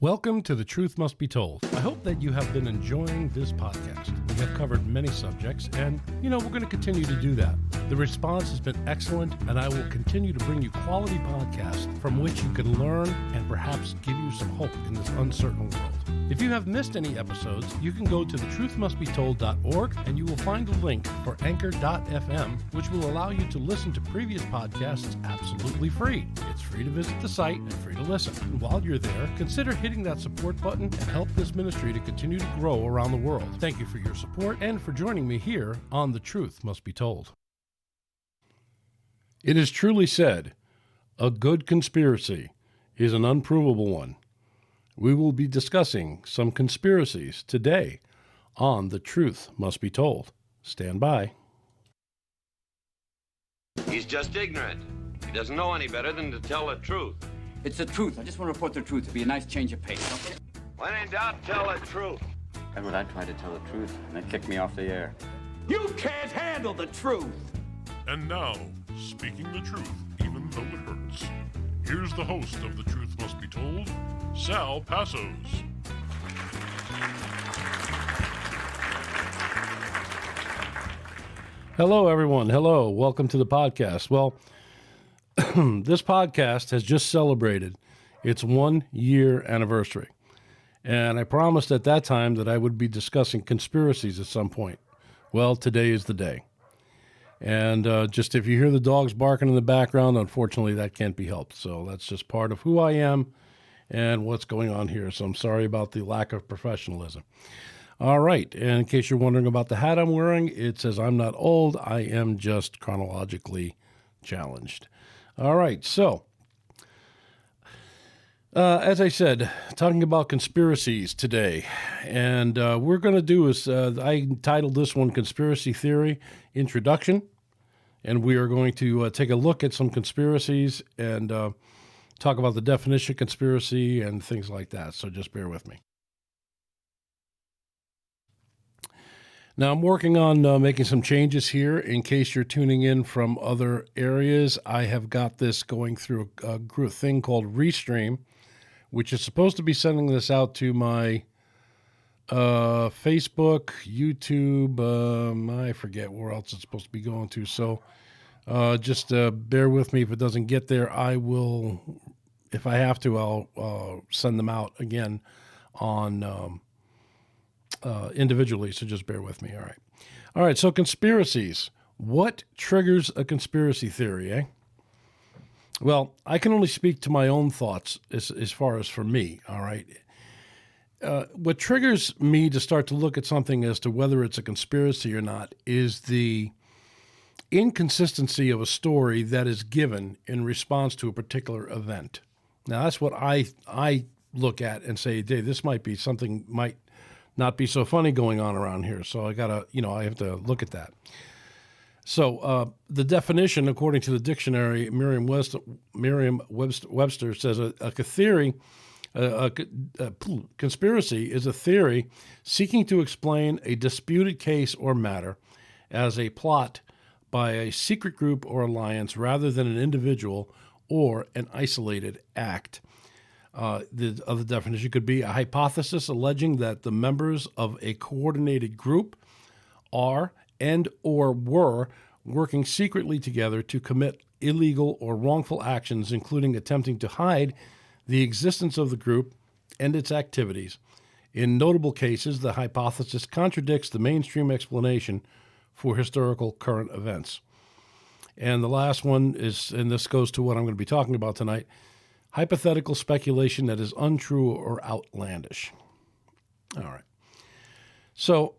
Welcome to The Truth Must Be Told. I hope that you have been enjoying this podcast. We have covered many subjects, and, we're going to continue to do that. The response has been excellent, and I will continue to bring you quality podcasts from which you can learn and perhaps give you some hope in this uncertain world. If you have missed any episodes, you can go to thetruthmustbetold.org, and you will find a link for anchor.fm, which will allow you to listen to previous podcasts absolutely free. It's free to visit the site and free to listen. And while you're there, consider hitting that support button and help this ministry to continue to grow around the world. Thank you for your support and for joining me here on The Truth Must Be Told. It is truly said, a good conspiracy is an unprovable one. We will be discussing some conspiracies today on The Truth Must Be Told. Stand by. He's just ignorant. He doesn't know any better than to tell the truth. It's the truth. I just want to report the truth. It'd be a nice change of pace. When in doubt, tell the truth. Edward, I tried to tell the truth, and they kicked me off the air. You can't handle the truth. And now, speaking the truth, even though it hurts. Here's the host of The Truth Must Be Told, Sal Passos. Hello, everyone. Hello. Welcome to the podcast. Well, this podcast has just celebrated its 1-year anniversary. And I promised at that time that I would be discussing conspiracies at some point. Well, today is the day. And just if you hear the dogs barking in the background, unfortunately, that can't be helped. So that's just part of who I am and what's going on here. So I'm sorry about the lack of professionalism. All right. And in case you're wondering about the hat I'm wearing, it says I'm not old. I am just chronologically challenged. All right. So as I said, talking about conspiracies today, and we're going to do is, I entitled this one Conspiracy Theory Introduction, and we are going to take a look at some conspiracies and talk about the definition of conspiracy and things like that, so just bear with me. Now, I'm working on making some changes here. In case you're tuning in from other areas, I have got this going through a thing called Restream, which is supposed to be sending this out to my Facebook, YouTube, I forget where else it's supposed to be going to. So just bear with me if it doesn't get there. I will, if I have to, I'll send them out again on individually. So just bear with me. All right. So conspiracies. What triggers a conspiracy theory, eh? Well, I can only speak to my own thoughts as far as for me, all right? What triggers me to start to look at something as to whether it's a conspiracy or not is the inconsistency of a story that is given in response to a particular event. Now, that's what I look at and say, Dave, this might be something might not be so funny going on around here, so I I have to look at that. So the definition, according to the dictionary, Merriam-Webster says a theory, conspiracy is a theory seeking to explain a disputed case or matter as a plot by a secret group or alliance rather than an individual or an isolated act. The other definition could be a hypothesis alleging that the members of a coordinated group are and or were working secretly together to commit illegal or wrongful actions, including attempting to hide the existence of the group and its activities. In notable cases, the hypothesis contradicts the mainstream explanation for historical current events. And the last one is, and this goes to what I'm going to be talking about tonight, hypothetical speculation that is untrue or outlandish. All right. So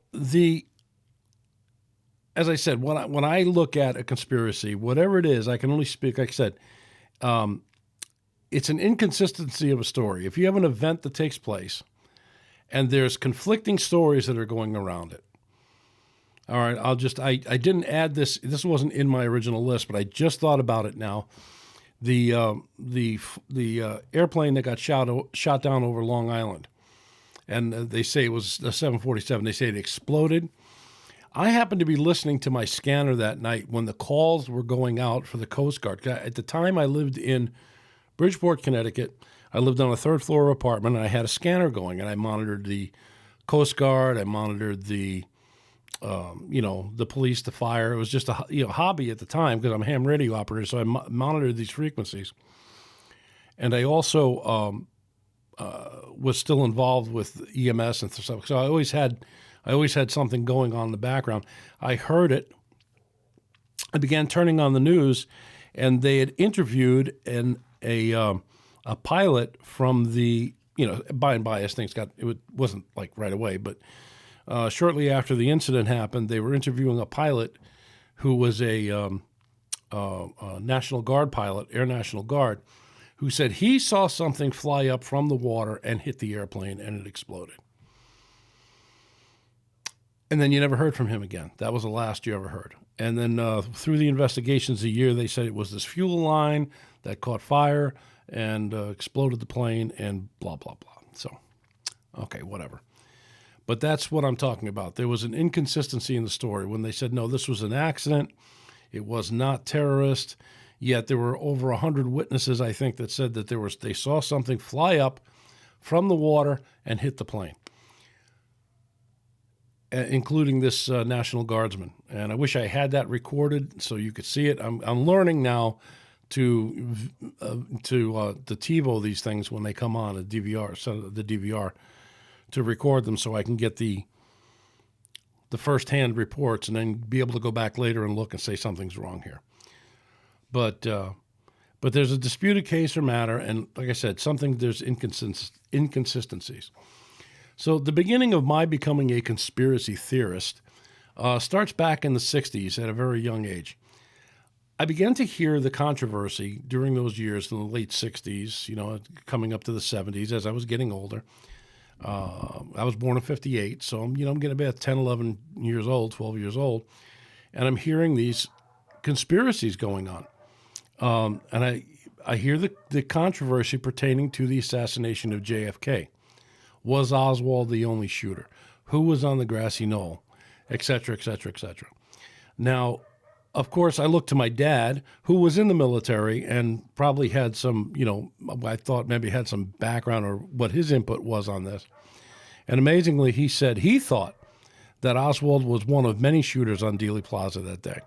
as I said, when I look at a conspiracy, whatever it is, I can only speak, like I said, it's an inconsistency of a story. If you have an event that takes place and there's conflicting stories that are going around it. All right, I didn't add this. This wasn't in my original list, but I just thought about it now. The airplane that got shot down over Long Island, and they say it was a 747. They say it exploded. I happened to be listening to my scanner that night when the calls were going out for the Coast Guard. At the time, I lived in Bridgeport, Connecticut. I lived on a third-floor apartment, and I had a scanner going, and I monitored the Coast Guard. I monitored the the police, the fire. It was just a hobby at the time because I'm a ham radio operator, so I monitored these frequencies. And I also was still involved with EMS and stuff. So I always had something going on in the background. I heard it. I began turning on the news, and they had interviewed a pilot from the by and by as things it wasn't like right away, but shortly after the incident happened, they were interviewing a pilot who was a National Guard pilot, Air National Guard, who said he saw something fly up from the water and hit the airplane, and it exploded. And then you never heard from him again. That was the last you ever heard. And then through the investigations a year, they said it was this fuel line that caught fire and exploded the plane and blah, blah, blah. So, okay, whatever. But that's what I'm talking about. There was an inconsistency in the story when they said, no, this was an accident. It was not terrorist. Yet there were over 100 witnesses, I think, that said that they saw something fly up from the water and hit the plane, including this National Guardsman. And I wish I had that recorded so you could see it. I'm learning now to TiVo these things when they come on a DVR, so the DVR, to record them so I can get the first-hand reports and then be able to go back later and look and say something's wrong here. But there's a disputed case or matter, and like I said, there's inconsistencies. So the beginning of my becoming a conspiracy theorist starts back in the 60s at a very young age. I began to hear the controversy during those years in the late 60s, coming up to the 70s as I was getting older. I was born in 58, so I'm getting about 10, 11 years old, 12 years old, and I'm hearing these conspiracies going on. And I hear the controversy pertaining to the assassination of JFK. Was Oswald the only shooter? Who was on the grassy knoll? Et cetera, et cetera, et cetera. Now, of course, I looked to my dad, who was in the military and probably had some, I thought maybe had some background or what his input was on this. And amazingly, he said he thought that Oswald was one of many shooters on Dealey Plaza that day.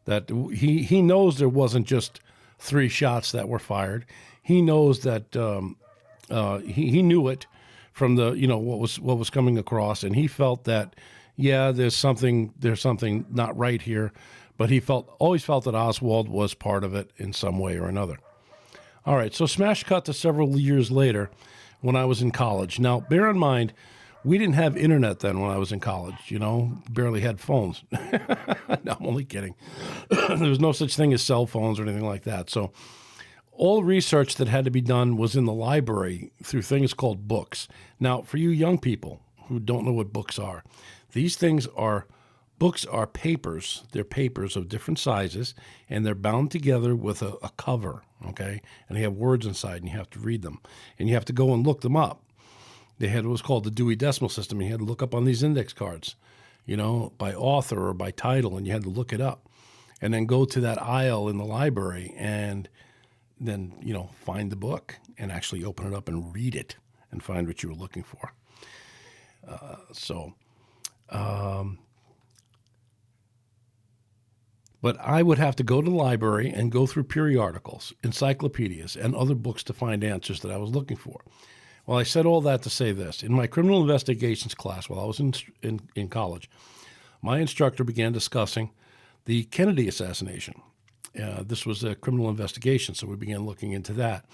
That he knows there wasn't just 3 shots that were fired. He knows that he knew it from the what was coming across, and he felt that there's something not right here, but he always felt that Oswald was part of it in some way or another. All right, so smash cut to several years later when I was in college. Now, bear in mind, we didn't have internet then when I was in college, barely had phones. No, I'm only kidding. There was no such thing as cell phones or anything like that. So all research that had to be done was in the library through things called books. Now, for you young people who don't know what books are, books are papers. They're papers of different sizes, and they're bound together with a cover, okay? And they have words inside, and you have to read them. And you have to go and look them up. They had what was called the Dewey Decimal System. And you had to look up on these index cards, by author or by title, and you had to look it up. And then go to that aisle in the library and then, find the book and actually open it up and read it and find what you were looking for. But I would have to go to the library and go through periodicals, encyclopedias, and other books to find answers that I was looking for. Well, I said all that to say this. In my criminal investigations class while I was in college, my instructor began discussing the Kennedy assassination. This was a criminal investigation, so we began looking into that.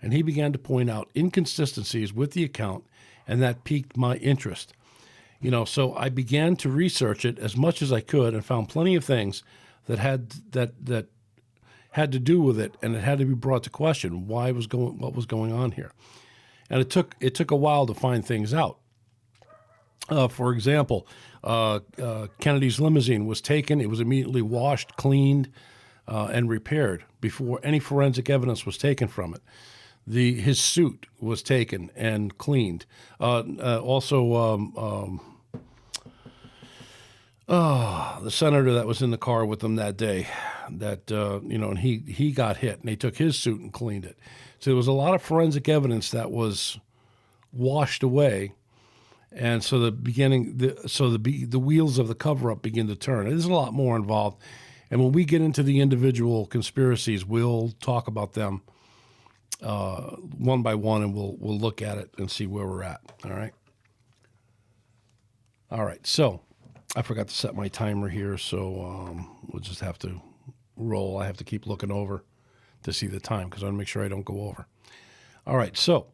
And he began to point out inconsistencies with the account, and that piqued my interest. So I began to research it as much as I could and found plenty of things that had to do with it, and it had to be brought to question what was going on here. And it took a while to find things out. For example, Kennedy's limousine was taken. It was immediately washed, cleaned, and repaired before any forensic evidence was taken from it. His suit was taken and cleaned. the senator that was in the car with them that day, that, and he got hit, and they took his suit and cleaned it. So there was a lot of forensic evidence that was washed away. And so the wheels of the cover-up begin to turn. There's a lot more involved. And when we get into the individual conspiracies, we'll talk about them one by one, and we'll look at it and see where we're at. All right. All right. So I forgot to set my timer here, so we'll just have to roll. I have to keep looking over to see the time because I want to make sure I don't go over. All right. So,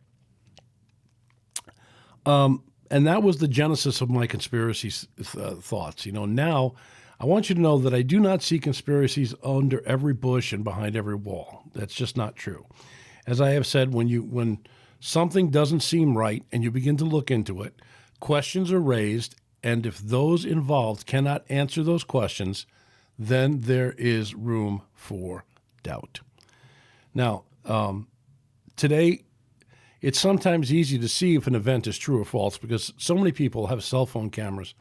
and that was the genesis of my conspiracy thoughts. Now I want you to know that I do not see conspiracies under every bush and behind every wall. That's just not true. As I have said, when something doesn't seem right and you begin to look into it, questions are raised, and if those involved cannot answer those questions, then there is room for doubt. Now, today, it's sometimes easy to see if an event is true or false because so many people have cell phone cameras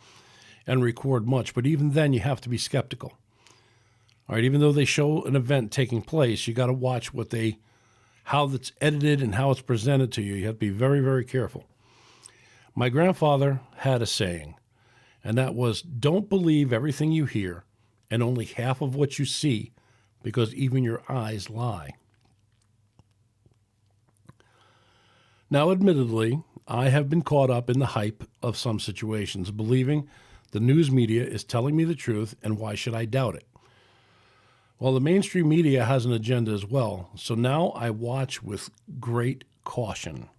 and record much, but even then you have to be skeptical. All right, even though they show an event taking place, you got to watch how it's edited and how it's presented to you. You have to be very, very careful. My grandfather had a saying, and that was, don't believe everything you hear and only half of what you see, because even your eyes lie. Now, admittedly, I have been caught up in the hype of some situations, believing the news media is telling me the truth, and why should I doubt it? Well, the mainstream media has an agenda as well, so now I watch with great caution.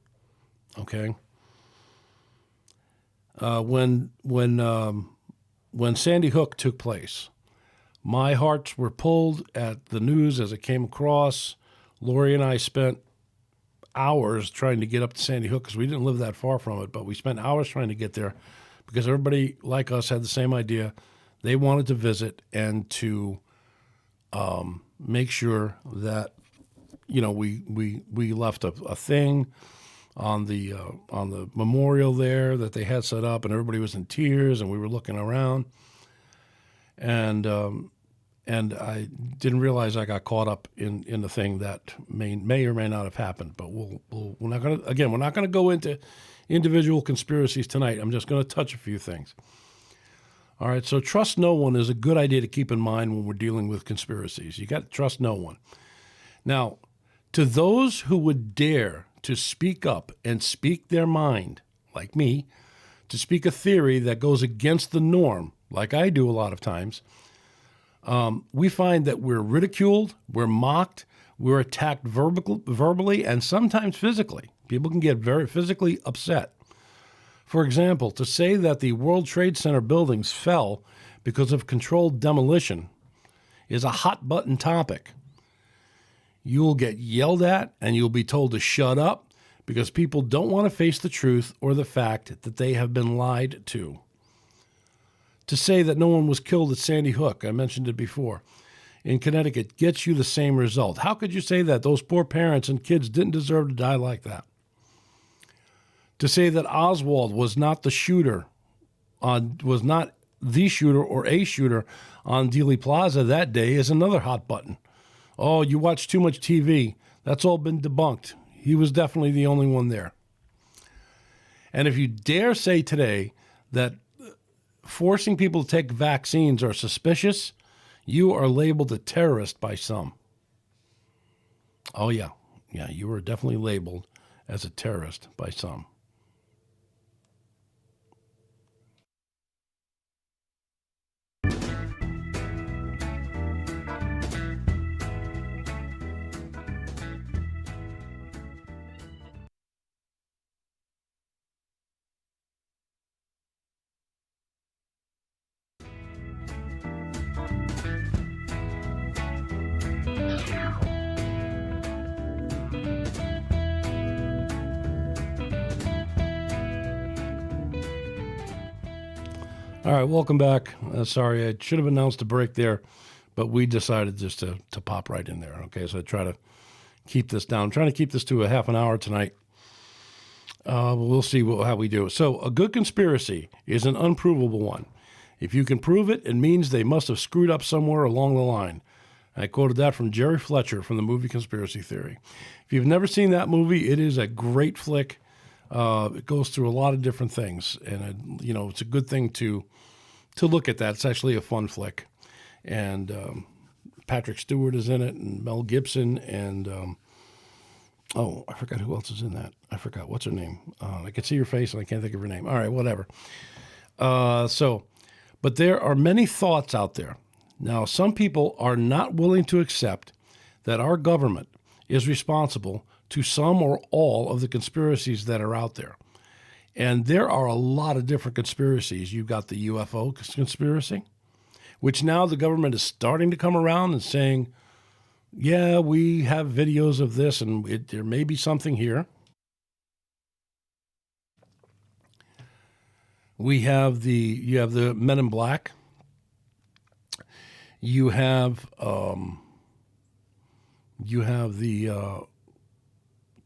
Okay? When Sandy Hook took place, my hearts were pulled at the news as it came across. Lori and I spent hours trying to get up to Sandy Hook because we didn't live that far from it, but we spent hours trying to get there because everybody like us had the same idea. They wanted to visit and to make sure that we left a thing on the memorial there that they had set up, and everybody was in tears, and we were looking around, and I didn't realize I got caught up in the thing that may or may not have happened. But we're not going to go into individual conspiracies tonight. I'm just going to touch a few things. All right, so trust no one is a good idea to keep in mind when we're dealing with conspiracies. You got to trust no one. Now, to those who would dare to speak up and speak their mind, like me, to speak a theory that goes against the norm, like I do a lot of times, we find that we're ridiculed, we're mocked, we're attacked verbally, and sometimes physically. People can get very physically upset. For example, to say that the World Trade Center buildings fell because of controlled demolition is a hot-button topic. You'll get yelled at, and you'll be told to shut up because people don't want to face the truth or the fact that they have been lied to. To say that no one was killed at Sandy Hook, I mentioned it before, in Connecticut, gets you the same result. How could you say that? Those poor parents and kids didn't deserve to die like that. To say that Oswald was not the shooter, was not the shooter or a shooter on Dealey Plaza that day is another hot button. Oh, you watch too much TV. That's all been debunked. He was definitely the only one there. And if you dare say today that forcing people to take vaccines are suspicious, you are labeled a terrorist by some. Oh, yeah. Yeah, you are definitely labeled as a terrorist by some. All right, welcome back. Sorry, I should have announced a break there, but we decided just to pop right in there. Okay, so I try to keep this down. I'm trying to keep this to a half an hour tonight. We'll see how we do. So a good conspiracy is an unprovable one. If you can prove it, it means they must have screwed up somewhere along the line. I quoted that from Jerry Fletcher from the movie Conspiracy Theory. If you've never seen that movie, it is a great flick. It goes through a lot of different things, and it's a good thing to look at that. It's actually a fun flick, and Patrick Stewart is in it, and Mel Gibson, and I forgot who else is in that. I forgot what's her name. I can see her face, and I can't think of her name. All right, whatever. But there are many thoughts out there. Now, some people are not willing to accept that our government is responsible to some or all of the conspiracies that are out there. And there are a lot of different conspiracies. You've got the UFO conspiracy, which now the government is starting to come around and saying, yeah, we have videos of this and there may be something here. You have the Men in Black. You have the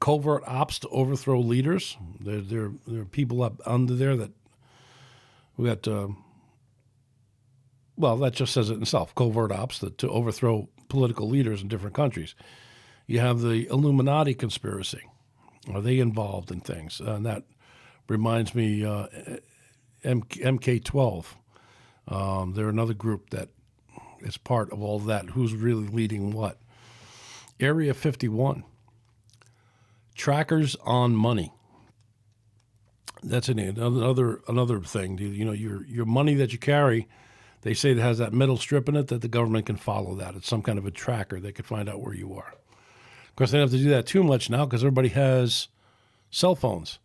covert ops to overthrow leaders. There are people up under there that we got. That just says it itself. Covert ops to overthrow political leaders in different countries. You have the Illuminati conspiracy. Are they involved in things? And that reminds me, MK12. They're another group that is part of all that. Who's really leading what? Area 51. Trackers on money. That's another thing. Your money that you carry, they say it has that metal strip in it that the government can follow that. It's some kind of a tracker. They could find out where you are. Of course, they don't have to do that too much now because everybody has cell phones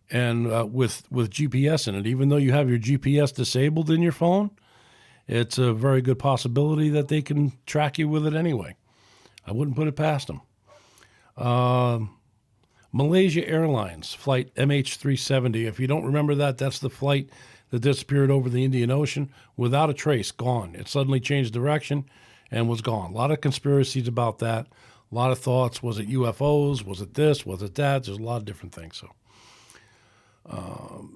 and with GPS in it. Even though you have your GPS disabled in your phone, it's a very good possibility that they can track you with it anyway. I wouldn't put it past them. Malaysia Airlines, flight MH370. If you don't remember that, that's the flight that disappeared over the Indian Ocean without a trace, gone. It suddenly changed direction and was gone. A lot of conspiracies about that. A lot of thoughts. Was it UFOs? Was it this? Was it that? There's a lot of different things. So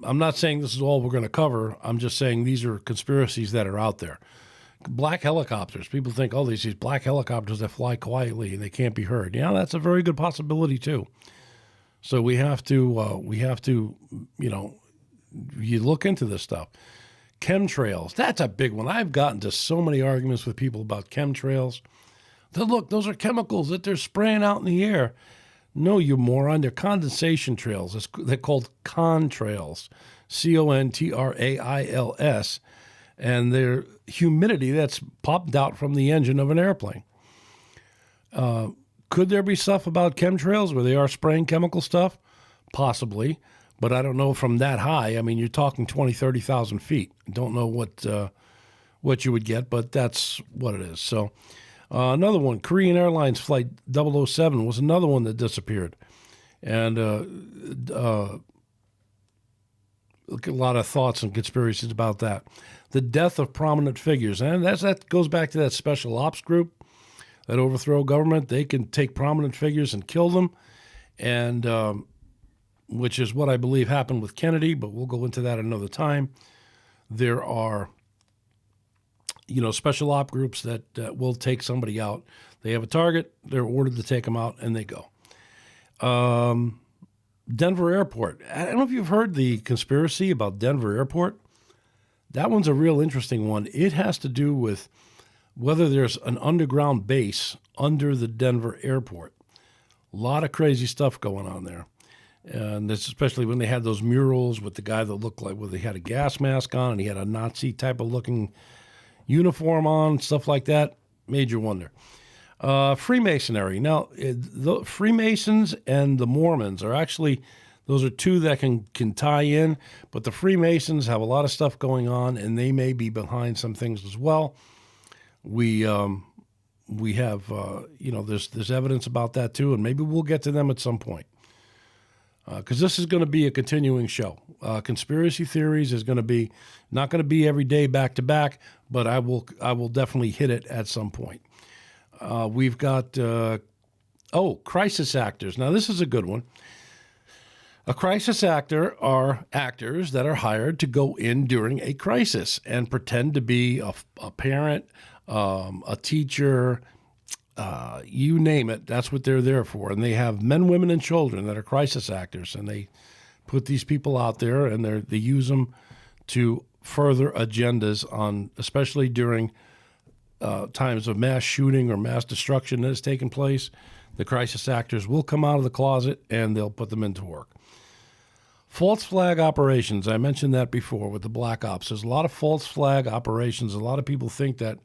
I'm not saying this is all we're going to cover. I'm just saying these are conspiracies that are out there. Black helicopters. People think, these black helicopters that fly quietly and they can't be heard. Yeah, that's a very good possibility too. So we have to, you look into this stuff. Chemtrails. That's a big one. I've gotten to so many arguments with people about chemtrails. Look, those are chemicals that they're spraying out in the air. No, you moron. They're condensation trails. They're called contrails, Contrails, and they're humidity that's popped out from the engine of an airplane. Could there be stuff about chemtrails where they are spraying chemical stuff? Possibly, but I don't know from that high. I mean, you're talking 20, 30,000 feet. Don't know what you would get, but that's what it is. So another one, Korean Airlines Flight 007 was another one that disappeared. And look, a lot of thoughts and conspiracies about that. The death of prominent figures. And that goes back to that special ops group that overthrow government. They can take prominent figures and kill them, and which is what I believe happened with Kennedy, but we'll go into that another time. There are, special op groups that will take somebody out. They have a target, they're ordered to take them out, and they go. Denver Airport. I don't know if you've heard the conspiracy about Denver Airport. That one's a real interesting one. It has to do with whether there's an underground base under the Denver airport. A lot of crazy stuff going on there. And this, especially when they had those murals with the guy that looked like, he had a gas mask on and he had a Nazi type of looking uniform on, stuff like that. Major wonder. Freemasonry. Now, the Freemasons and the Mormons are actually, those are two that can tie in, but the Freemasons have a lot of stuff going on and they may be behind some things as well. We have, there's evidence about that too, and maybe we'll get to them at some point. Because this is going to be a continuing show. Conspiracy theories is going to be, not going to be every day back to back, but I will definitely hit it at some point. We've got, crisis actors. Now, this is a good one. A crisis actor are actors that are hired to go in during a crisis and pretend to be a parent, a teacher, you name it. That's what they're there for. And they have men, women, and children that are crisis actors, and they put these people out there, and they use them to further agendas on, especially during times of mass shooting or mass destruction that has taken place. The crisis actors will come out of the closet and they'll put them into work. False flag operations. I mentioned that before with the black ops. There's a lot of false flag operations. A lot of people think that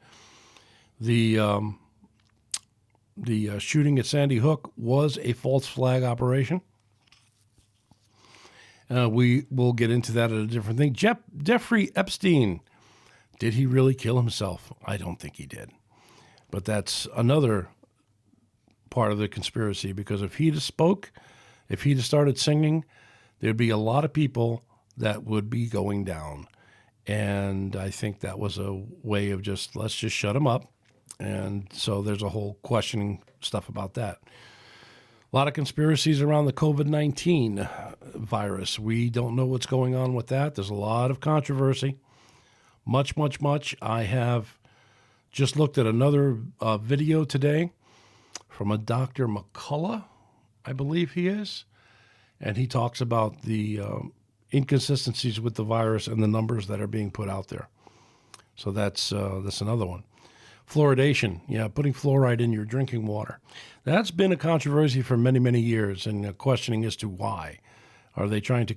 the shooting at Sandy Hook was a false flag operation. We will get into that at a different thing. Jeffrey Epstein, did he really kill himself? I don't think he did. But that's another part of the conspiracy, because if he'd have spoke, if he'd have started singing, there'd be a lot of people that would be going down. And I think that was a way of let's just shut him up. And so there's a whole questioning stuff about that. A lot of conspiracies around the COVID-19 virus. We don't know what's going on with that. There's a lot of controversy. Much. I have just looked at another video today from a Dr. McCullough, I believe he is. And he talks about the inconsistencies with the virus and the numbers that are being put out there. So that's another one. Fluoridation, putting fluoride in your drinking water. That's been a controversy for many, many years, and questioning as to why. Are they trying to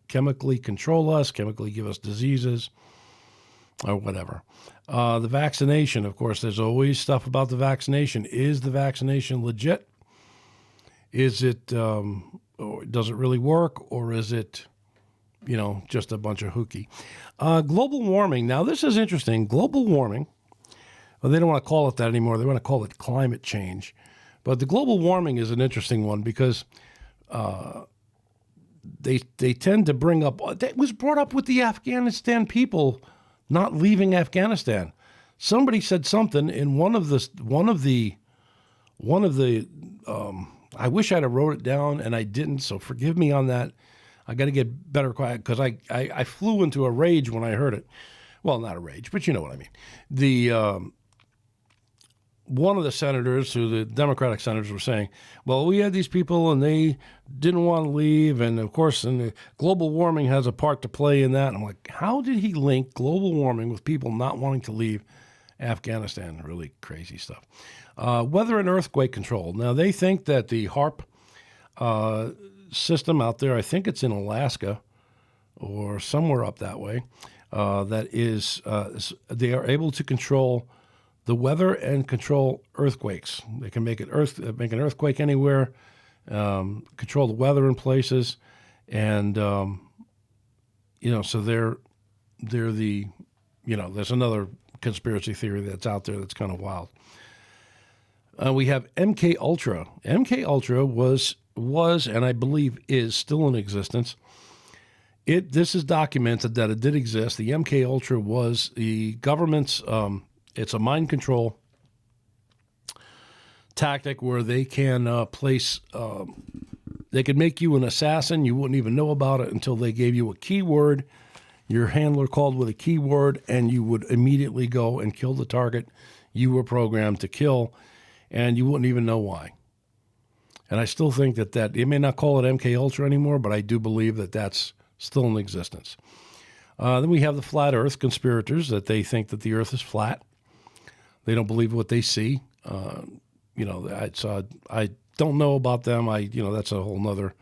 chemically control us, chemically give us diseases, or whatever? The vaccination, of course, there's always stuff about the vaccination. Is the vaccination legit? Is it... does it really work, or is it, just a bunch of hooky? Global warming. Now, this is interesting. Global warming, well, they don't want to call it that anymore. They want to call it climate change. But the global warming is an interesting one because they tend to bring up, it was brought up with the Afghanistan people not leaving Afghanistan. Somebody said something in one of the I wish I'd have wrote it down, and I didn't, so forgive me on that. I got to get better quiet because I flew into a rage when I heard it. Well, not a rage, but you know what I mean. The one of the senators, the Democratic senators, were saying, well, we had these people, and they didn't want to leave, and of course, and global warming has a part to play in that. And I'm like, how did he link global warming with people not wanting to leave Afghanistan? Really crazy stuff. Weather and earthquake control. Now, they think that the HARP system out there, I think it's in Alaska or somewhere up that way, that is, they are able to control the weather and control earthquakes. They can make an earthquake anywhere, control the weather in places, and, so they're the, there's another conspiracy theory that's out there that's kind of wild. We have MK Ultra. MK Ultra was, and I believe is still in existence. This is documented that it did exist. The MK Ultra was the government's. It's a mind control tactic where they can place. They could make you an assassin. You wouldn't even know about it until they gave you a keyword. Your handler called with a keyword, and you would immediately go and kill the target you were programmed to kill. And you wouldn't even know why. And I still think that they may not call it MK Ultra anymore, but I do believe that that's still in existence. Then we have the flat Earth conspirators, that they think that the Earth is flat. They don't believe what they see. I don't know about them. That's a whole nother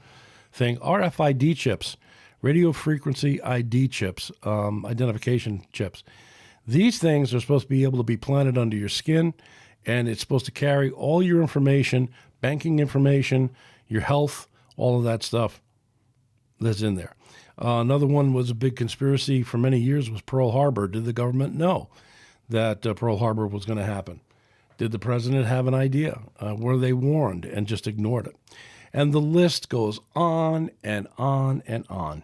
thing. RFID chips, radio frequency ID chips, identification chips. These things are supposed to be able to be planted under your skin, and it's supposed to carry all your information, banking information, your health, all of that stuff that's in there. Another one was a big conspiracy for many years was Pearl Harbor. Did the government know that Pearl Harbor was going to happen? Did the president have an idea? Were they warned and just ignored it? And the list goes on and on and on.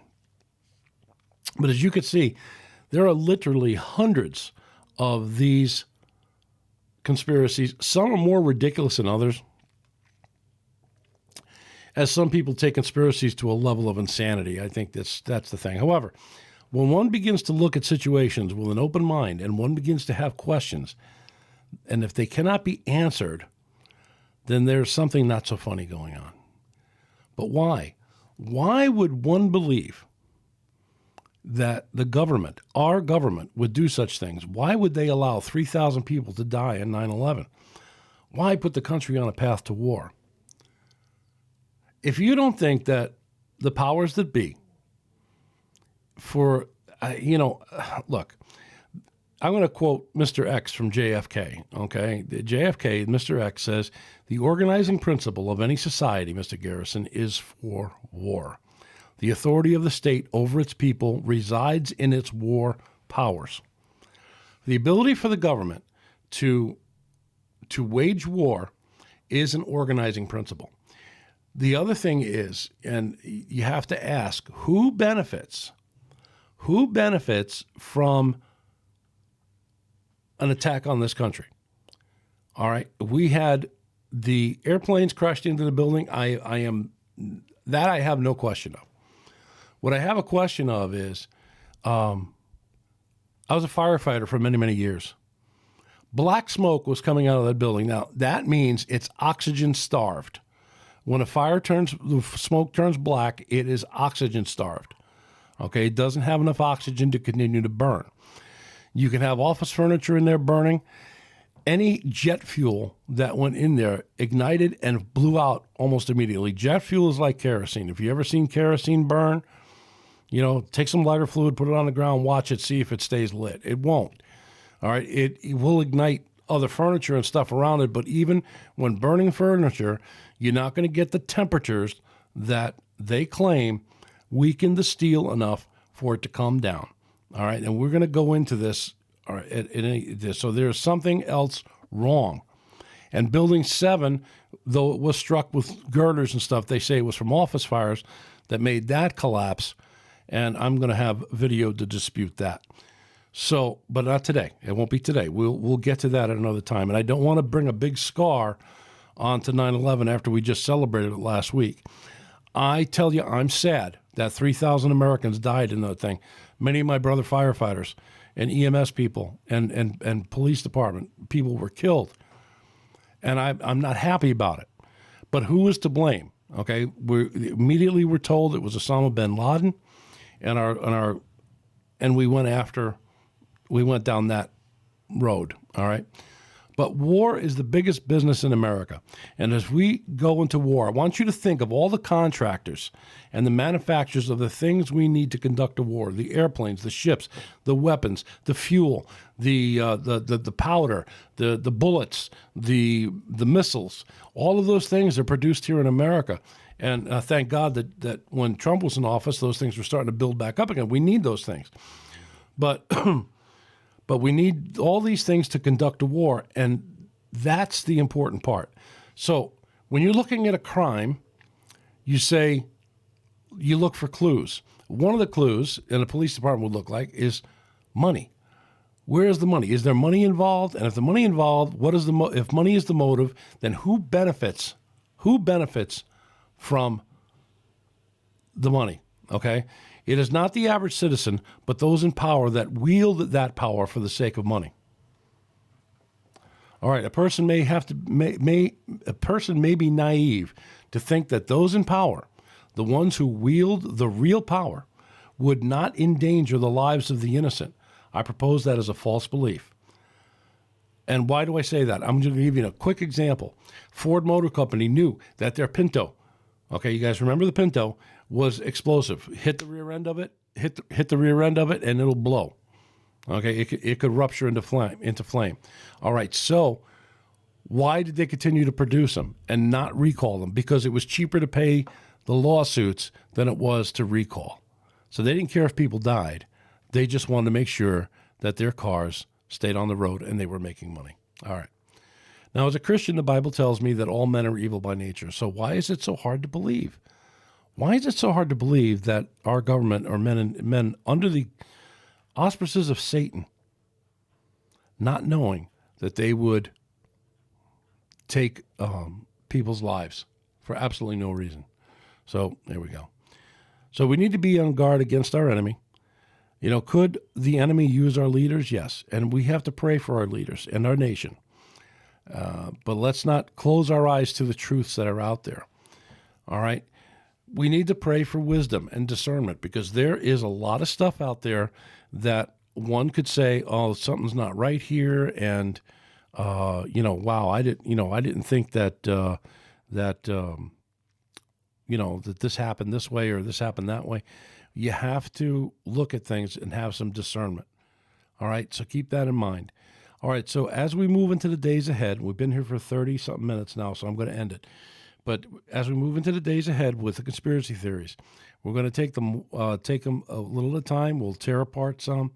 But as you can see, there are literally hundreds of these conspiracies. Some are more ridiculous than others. as some people take conspiracies to a level of insanity. I think that's the thing. However, when one begins to look at situations with an open mind and one begins to have questions, and if they cannot be answered, then there's something not so funny going on. But why? Why would one believe that the government, our government, would do such things? Why would they allow 3,000 people to die in 9/11? Why put the country on a path to war? If you don't think that the powers that be, look, I'm going to quote Mr. X from JFK, okay? The JFK, Mr. X says, the organizing principle of any society, Mr. Garrison, is for war. The authority of the state over its people resides in its war powers. The ability for the government to wage war is an organizing principle. The other thing is, and you have to ask, who benefits from an attack on this country? All right, we had the airplanes crashed into the building. I have no question of. What I have a question of is, I was a firefighter for many, many years. Black smoke was coming out of that building. Now, that means it's oxygen starved. When the smoke turns black, it is oxygen starved. Okay, it doesn't have enough oxygen to continue to burn. You can have office furniture in there burning. Any jet fuel that went in there ignited and blew out almost immediately. Jet fuel is like kerosene. If you ever seen kerosene burn, take some lighter fluid, put it on the ground, watch it, see if it stays lit. It won't. All right, it will ignite other furniture and stuff around it, but even when burning furniture, you're not going to get the temperatures that they claim weaken the steel enough for it to come down. All right, and we're going to go into this. All right, so there's something else wrong. And Building 7, though it was struck with girders and stuff, they say it was from office fires that made that collapse, and I'm going to have video to dispute that. So, but not today. It won't be today. We'll get to that at another time. And I don't want to bring a big scar onto 9/11 after we just celebrated it last week. I tell you, I'm sad that 3,000 Americans died in that thing. Many of my brother firefighters and EMS people and police department people were killed. And I'm not happy about it. But who is to blame? Okay, immediately we're told it was Osama bin Laden, and we went down that road. All right. But war is the biggest business in America. And as we go into war, I want you to think of all the contractors and the manufacturers of the things we need to conduct a war: the airplanes, the ships, the weapons, the fuel, the powder, the bullets, the missiles. All of those things are produced here in America. And thank God that when Trump was in office, those things were starting to build back up again. We need those things. But but we need all these things to conduct a war, and that's the important part. So when you're looking at a crime, you look for clues. One of the clues in a police department would look like is money. Where is the money? Is there money involved? And if the money involved, if money is the motive, then who benefits? Who benefits from the money? Okay? It is not the average citizen, but those in power that wield that power for the sake of money. All right, a person may be naive to think that those in power, the ones who wield the real power, would not endanger the lives of the innocent. I propose that as a false belief. And why do I say that? I'm going to give you a quick example. Ford Motor Company knew that their Pinto, okay, you guys remember the Pinto, was explosive. Hit the rear end of it, hit the rear end of it, and it'll blow. Okay, it could rupture into flame. All right, so why did they continue to produce them and not recall them? Because it was cheaper to pay the lawsuits than it was to recall. So they didn't care if people died. They just wanted to make sure that their cars stayed on the road and they were making money. All right. Now, as a Christian, the Bible tells me that all men are evil by nature. So why is it so hard to believe? Why is it so hard to believe that our government are men under the auspices of Satan, not knowing that they would take people's lives for absolutely no reason? So there we go. So we need to be on guard against our enemy. Could the enemy use our leaders? Yes. And we have to pray for our leaders and our nation. But let's not close our eyes to the truths that are out there. All right? We need to pray for wisdom and discernment, because there is a lot of stuff out there that one could say, oh, something's not right here. And, wow, I didn't think that this happened this way or this happened that way. You have to look at things and have some discernment. All right, so keep that in mind. All right, so as we move into the days ahead, we've been here for 30-something minutes now, so I'm going to end it. But as we move into the days ahead with the conspiracy theories, we're going to take them a little at a time. We'll tear apart some,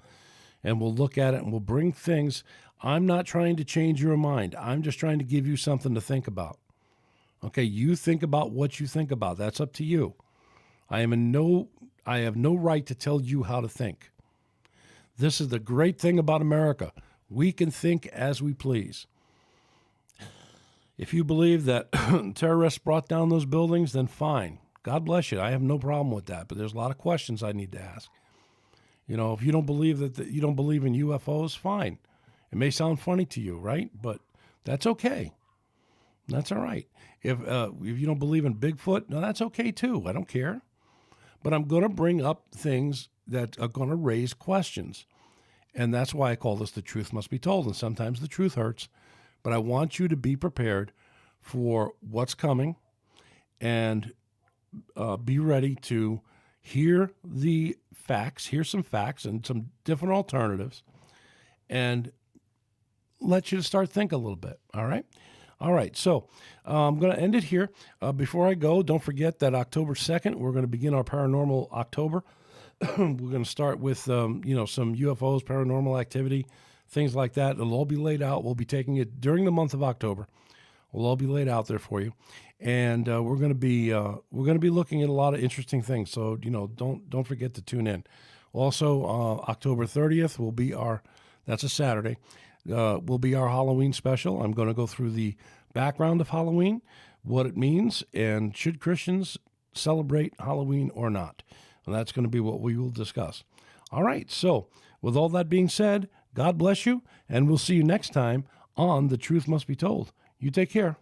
and we'll look at it, and we'll bring things. I'm not trying to change your mind. I'm just trying to give you something to think about. Okay, you think about what you think about. That's up to you. I have no right to tell you how to think. This is the great thing about America. We can think as we please. If you believe that terrorists brought down those buildings, then fine. God bless you. I have no problem with that. But there's a lot of questions I need to ask. If you don't believe you don't believe in UFOs, fine. It may sound funny to you, right? But that's okay. That's all right. If you don't believe in Bigfoot, no, that's okay too. I don't care. But I'm going to bring up things that are going to raise questions. And that's why I call this The Truth Must Be Told. And sometimes the truth hurts. But I want you to be prepared for what's coming and be ready to hear the facts, hear some facts and some different alternatives, and let you start think a little bit. All right? All right, so I'm going to end it here. Before I go, don't forget that October 2nd, we're going to begin our Paranormal October. We're going to start with, some UFOs, paranormal activity, things like that. It'll all be laid out. We'll be taking it during the month of October. We'll all be laid out there for you, and we're going to be looking at a lot of interesting things. So don't forget to tune in. Also, October 30th will be that's a Saturday. Will be our Halloween special. I'm going to go through the background of Halloween, what it means, and should Christians celebrate Halloween or not. And that's going to be what we will discuss. All right, so with all that being said, God bless you, and we'll see you next time on The Truth Must Be Told. You take care.